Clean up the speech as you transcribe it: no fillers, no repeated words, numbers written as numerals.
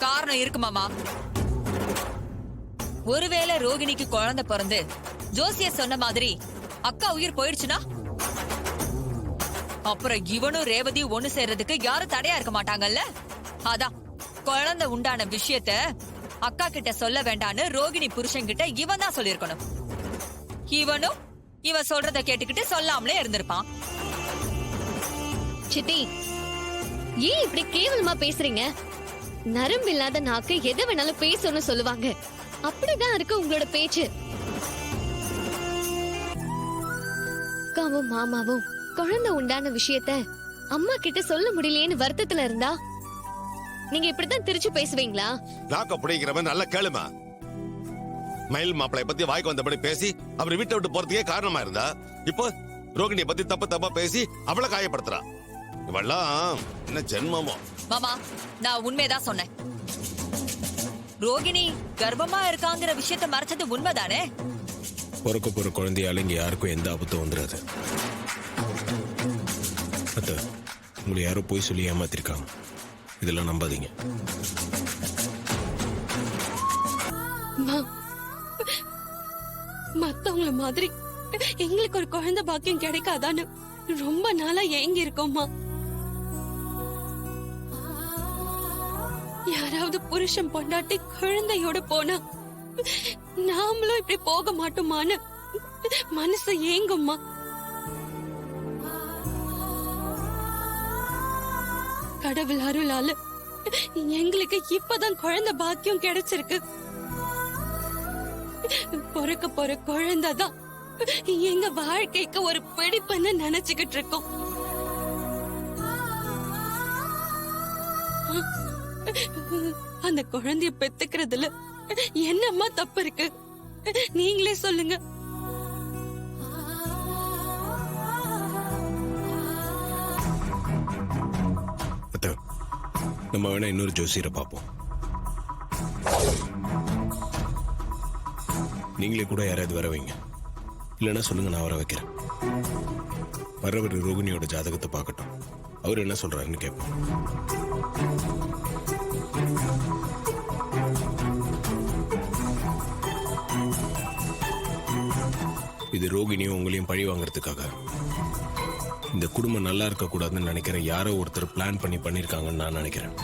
காரணம் இருக்கு மாமா. ஒருவேளை ரோகிணிக்கு குழந்தை பிறந்து ஜோசியர் சொன்ன மாதிரி அக்கா உயிர் போயிடுச்சுன்னா அப்புறம் இவனும் ரேவதி ஒண்ணு சேர்றதுக்கு யாரும் தடையா இருக்க மாட்டாங்கல்ல. அதான் குழந்தை உண்டான விஷயத்த அக்கா கிட்ட சொல்ல வேண்டான்னு ரோகிணி புருஷன் கிட்ட இவன் தான் சொல்லிருக்கணும். இவனும் இவன் சொல்றத கேட்டுக்கிட்டு சொல்லாமலே இருந்திருப்பான். சித்தி, ஏன் இப்படி கேவலமா பேசுறீங்க? நரம்பு இல்லாத நாக்கு எதை வேணாலும் பேசணும்னு சொல்லுவாங்க. அப்படிதான் இருக்கு உங்களோட பேச்சு. அக்காவும் மாமாவும் குழந்தை உண்டான விஷயத்த அம்மா கிட்ட சொல்ல முடியலையேன்னு வருத்தத்துல இருந்தா நீங்க இப்படித்தான் திருச்சி பேசுவீங்களா? நாக்க புடிக்கிறவன் நல்ல கேளுமா. மயில் மாப்பிளைய பத்தி வாய்க்கு வந்தபடி பேசி அவர் வீட்டை விட்டு போறதுக்கே காரணமா இருந்தா, இப்போ ரோகிணியை பத்தி தப்பா பேசி அவளை காயப்படுத்துறா. இவெல்லாம் என்ன ஜென்மமோ? மாமா, நான் உண்மைதான் சொன்னேன். ரோகிணி கர்ப்பமா இருக்காங்கிற விஷயத்த மறைச்சது உண்மைதானே? பிறக்க போற குழந்தையால இங்க யாருக்கும் எந்த ஆபத்தும் வந்துடாது. அத்த, உங்களை யாரோ போய் சொல்லி ஏமாத்திருக்காங்க. இதெல்லாம் நம்பாதீங்க. மத்தவங்கள மாதிரி எங்களுக்கு ஒரு குழந்தை பாக்கியம் கிடைக்காதான்னு ரொம்ப நாளா ஏங்கி இருக்கோம்மா. யாராவது புருஷன் பொண்டாட்டி குழந்தையோட போனா நாமளும் இப்படி போக மாட்டோமான்னு மனசு ஏங்கும்மா. கடவுள் அருளால எங்களுக்கு இப்பதான் குழந்தை பாக்கியம் கிடைச்சிருக்கு. பிறக்க போற குழந்தைதான் எங்க வாழ்க்கைக்கு ஒரு பிடிப்புன்னு நினைச்சுக்கிட்டு இருக்கோம். அந்த குழந்தைய பெத்துக்கிறதுல என்னம்மா தப்பு இருக்கு? நீங்களே சொல்லுங்க. அத்த, நம்ம வேணா இன்னொரு ஜோசியரை பார்ப்போம். நீங்களே கூட யாராவது வர வைங்க. இல்லைன்னா சொல்லுங்க, நான் வர வைக்கிறேன். வர்றவர் ரோகிணியோட ஜாதகத்தை பார்க்கட்டும். அவர் என்ன சொல்றாருன்னு கேட்போம். இது ரோகிணியும் உங்களையும் பழி வாங்கறதுக்காக, இந்த குடும்பம் நல்லா இருக்க கூடாதுன்னு நினைக்கிற யாரோ ஒருத்தர் பிளான் பண்ணிருக்காங்கன்னு நான் நினைக்கிறேன்.